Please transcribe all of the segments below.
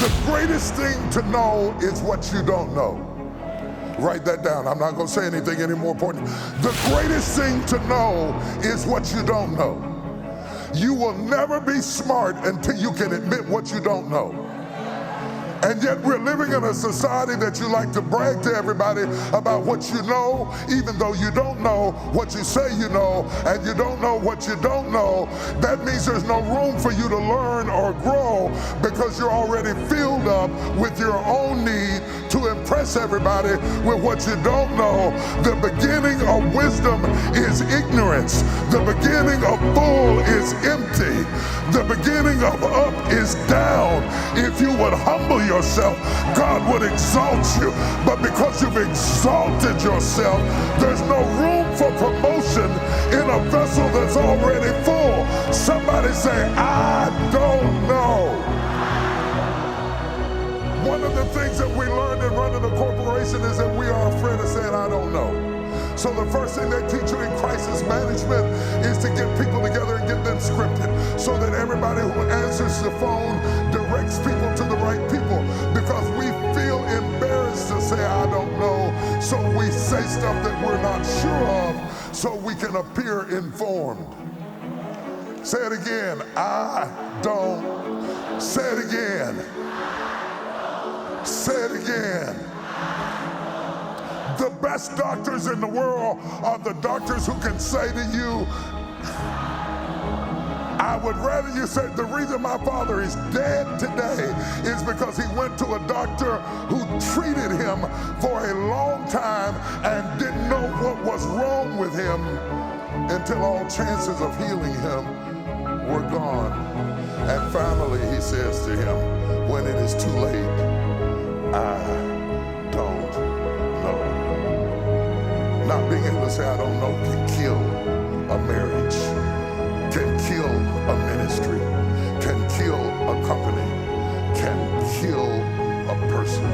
The greatest thing to know is what you don't know. Write that down. I'm not going to say anything any more important. The greatest thing to know is what you don't know. You will never be smart until you can admit what you don't know. And yet we're living in a society that you like to brag to everybody about what you know, even though you don't know what you say you know, and you don't know what you don't know. That means there's no room for you to learn or grow because you're already filled up with your own need to impress everybody with what you don't know. The beginning of wisdom is ignorance. The beginning of full is empty. The beginning of up is down. If you would humble yourself, God would exalt you. But because you've exalted yourself, there's no room for promotion in a vessel that's already full. Somebody say, I don't know. One of the things that we learned in running a corporation is that we are afraid of saying, I don't know. So the first thing they teach you in crisis management is to get people together and get them scripted so that everybody who answers the phone directs people to the right people, because we feel embarrassed to say I don't know, so we say stuff that we're not sure of so we can appear informed. Say it again. I don't. Say it again. Say it again. The best doctors in the world are the doctors who can say to you, I would rather you say, the reason my father is dead today is because he went to a doctor who treated him for a long time and didn't know what was wrong with him until all chances of healing him were gone. And finally he says to him, when it is too late, I don't know. Not being able to say I don't know can kill a marriage, can kill a ministry, can kill a company, can kill a person.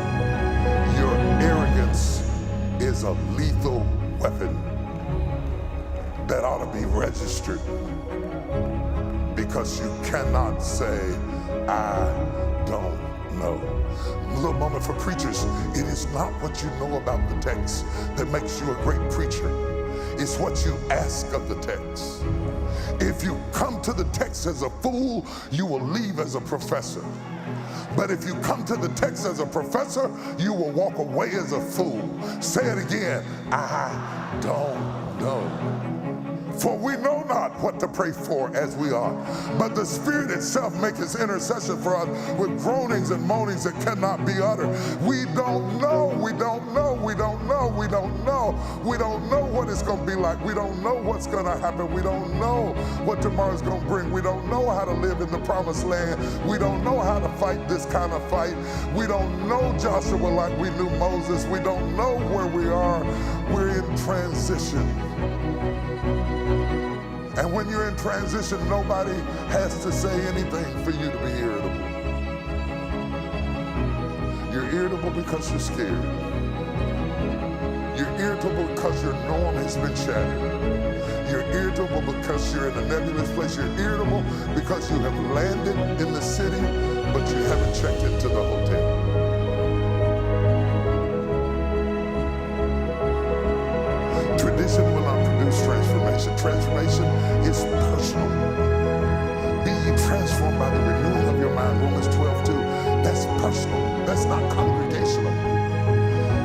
Your arrogance is a lethal weapon that ought to be registered, because you cannot say I don't know. A little moment for preachers. It is not what you know about the text that makes you a great preacher. It's what you ask of the text. If you come to the text as a fool, you will leave as a professor. But if you come to the text as a professor, you will walk away as a fool. Say it again. I don't know. For we know not what to pray for as we ought, but the Spirit itself maketh intercession for us with groanings and moanings that cannot be uttered. We don't know, we don't know, we don't know, we don't know. We don't know what it's going to be like. We don't know what's going to happen. We don't know what tomorrow's going to bring. We don't know how to live in the promised land. We don't know how to fight this kind of fight. We don't know Joshua like we knew Moses. We don't know where we are. We're in transition. And when you're in transition, nobody has to say anything for you to be irritable. You're irritable because you're scared. You're irritable because your norm has been shattered. You're irritable because you're in a nebulous place. You're irritable because you have landed in the city, but you haven't checked into the hotel. Tradition will not produce transformation. Transformation is personal. Be ye transformed by the renewing of your mind. Romans 12:2. That's personal. That's not congregational.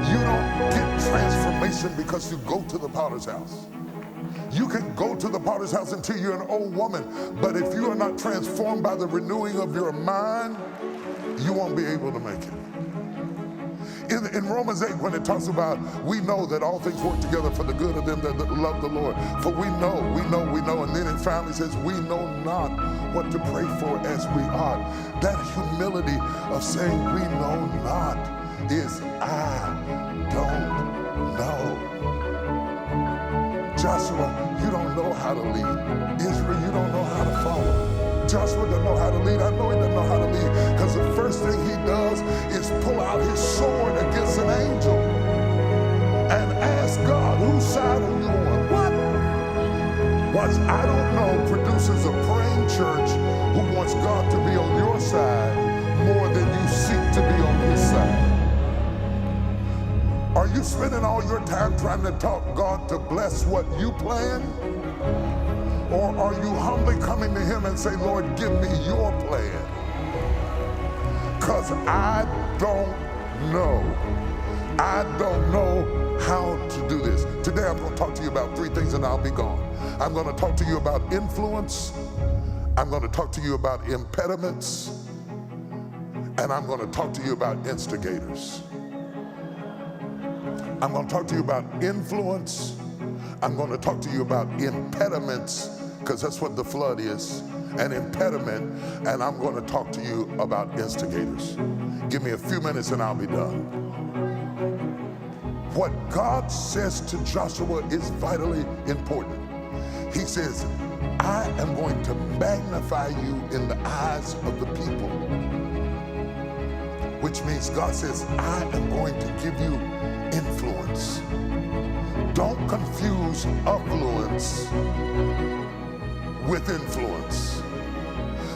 You don't get transformation because you go to the potter's house. You can go to the potter's house until you're an old woman, but if you are not transformed by the renewing of your mind, you won't be able to make it. In Romans 8, when it talks about, we know that all things work together for the good of them that love the Lord. For we know, and then it finally says, we know not what to pray for as we ought. That humility of saying we know not is I don't know. Joshua, you don't know how to lead. Israel, you don't know how to follow. Joshua doesn't know how to lead. I know he doesn't know how to lead because the first thing he does is pull out his sword against an angel and ask God, whose side are you on? What? What I don't know produces a praying church who wants God to be on your side more than you spending all your time trying to talk God to bless what you plan? Or are you humbly coming to him and say, Lord, give me your plan? Because I don't know. I don't know how to do this. Today I'm going to talk to you about 3 things and I'll be gone. I'm going to talk to you about influence. I'm going to talk to you about impediments. And I'm going to talk to you about instigators. I'm going to talk to you about influence. I'm going to talk to you about impediments, because that's what the flood is, an impediment. And I'm going to talk to you about instigators. Give me a few minutes and I'll be done. What God says to Joshua is vitally important. He says, I am going to magnify you in the eyes of the people. Which means God says, I am going to give you influence. Don't confuse affluence with influence.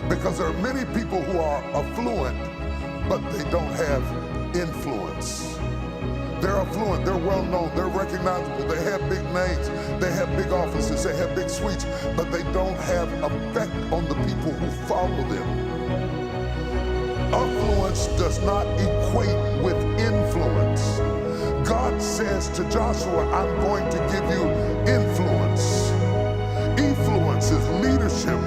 Because there are many people who are affluent, but they don't have influence. They're affluent, they're well known, they're recognizable, they have big names, they have big offices, they have big suites, but they don't have effect on the people who follow them. Affluence does not equate with influence. God says to Joshua, I'm going to give you influence. Influence is leadership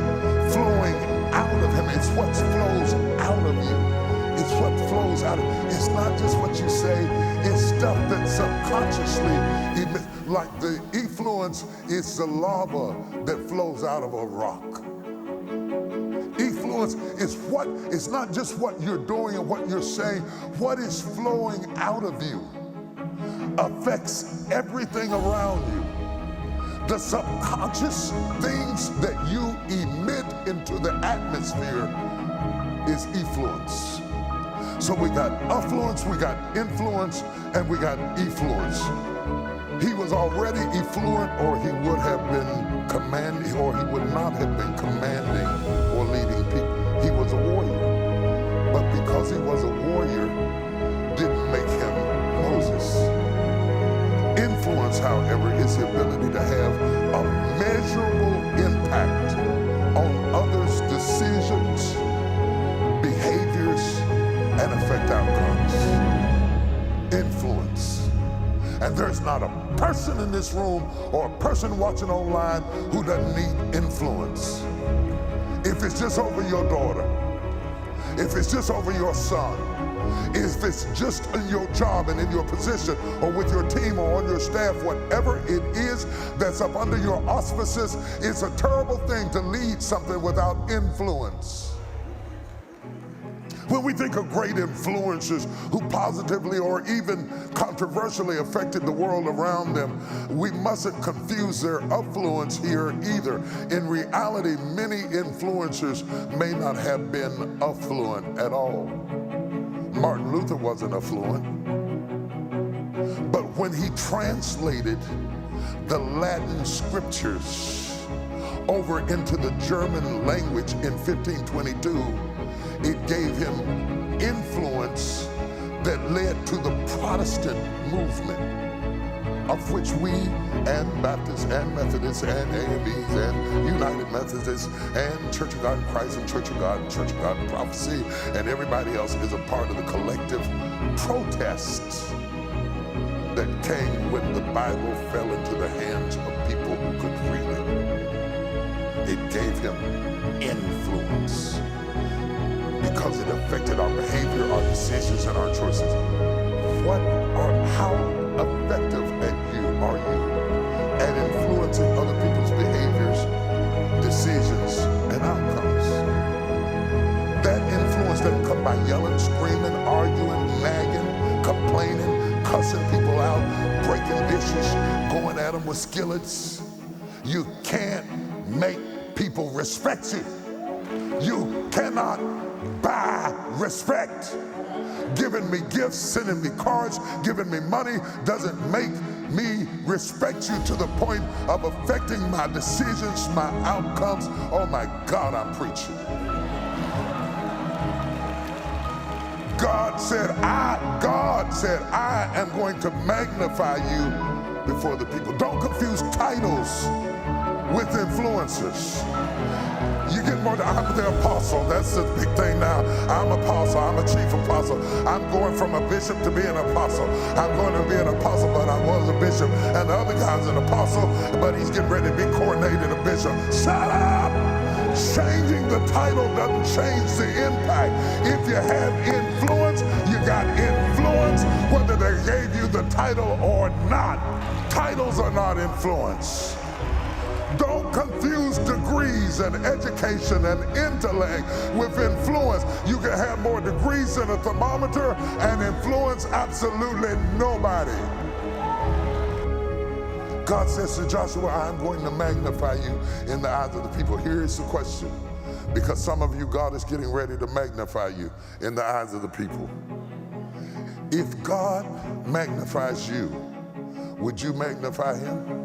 flowing out of him. It's what flows out of you. It's what flows out of you. It's not just what you say, it's stuff that subconsciously emits. Like the effluence is the lava that flows out of a rock. Influence is what, it's not just what you're doing and what you're saying, what is flowing out of you affects everything around you. The subconscious things that you emit into the atmosphere is effluence. So we got affluence, we got influence, and we got effluence. He was already effluent, or he would have been commanding, or he would not have been commanding or leading people. He was a warrior. But because he was a warrior, didn't make him Moses. Influence, however, is the ability to have a measurable impact on others' decisions, behaviors, and affect outcomes. Influence. And there's not a person in this room or a person watching online who doesn't need influence. If it's just over your daughter, if it's just over your son, if it's just in your job and in your position or with your team or on your staff, whatever it is that's up under your auspices, it's a terrible thing to lead something without influence. When we think of great influencers who positively or even controversially affected the world around them, we mustn't confuse their affluence here either. In reality, many influencers may not have been affluent at all. Martin Luther wasn't affluent, but when he translated the Latin scriptures over into the German language in 1522, it gave him influence that led to the Protestant movement, of which we and Baptists and Methodists and AMEs and United Methodists and Church of God in Christ and Church of God in Prophecy and everybody else is a part of the collective protests that came when the Bible fell into the hands of people who could read it. It gave him influence, because it affected our behavior, our decisions, and our choices. How effective are you at influencing other people's behaviors, decisions, and outcomes? That influence doesn't come by yelling, screaming, arguing, nagging, complaining, cussing people out, breaking dishes, going at them with skillets. You can't make people respect you. You cannot buy respect. Giving me gifts, sending me cards, giving me money doesn't make me respect you to the point of affecting my decisions, my outcomes. Oh my God, I'm preaching. God said, I am going to magnify you before the people. Don't confuse titles with influencers. You get more, I'm the apostle, that's the big thing now. I'm apostle, I'm a chief apostle. I'm going from a bishop to being an apostle. I'm going to be an apostle, but I was a bishop. And the other guy's an apostle, but he's getting ready to be coronated a bishop. Shut up! Changing the title doesn't change the impact. If you have influence, you got influence, whether they gave you the title or not. Titles are not influence. Don't confuse degrees and education and intellect with influence. You can have more degrees than a thermometer and influence absolutely nobody. God says to Joshua, I'm going to magnify you in the eyes of the people. Here is the question, because some of you, God is getting ready to magnify you in the eyes of the people. If God magnifies you, would you magnify him?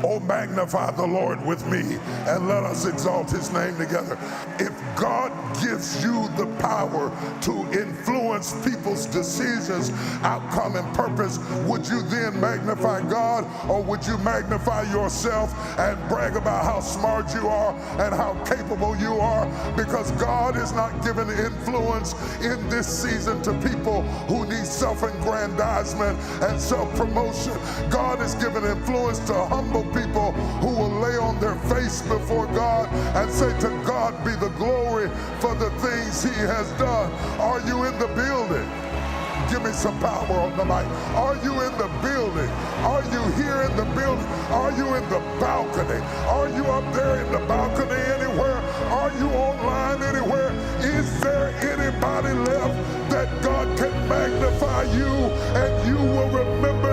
Oh, magnify the Lord with me and let us exalt his name together. If God gives you the power to influence people's decisions, outcome, and purpose, would you then magnify God, or would you magnify yourself and brag about how smart you are and how capable you are? Because God is not giving influence in this season to people who need self-aggrandizement and self-promotion. God is giving influence to humble people who will lay on their face before God and say, to God be the glory for the things he has done. Are you in the building? Give me some power on the mic. Are you in the building? Are you here in the building? Are you in the balcony? Are you up there in the balcony anywhere? Are you online anywhere? Is there anybody left that God can magnify you and you will remember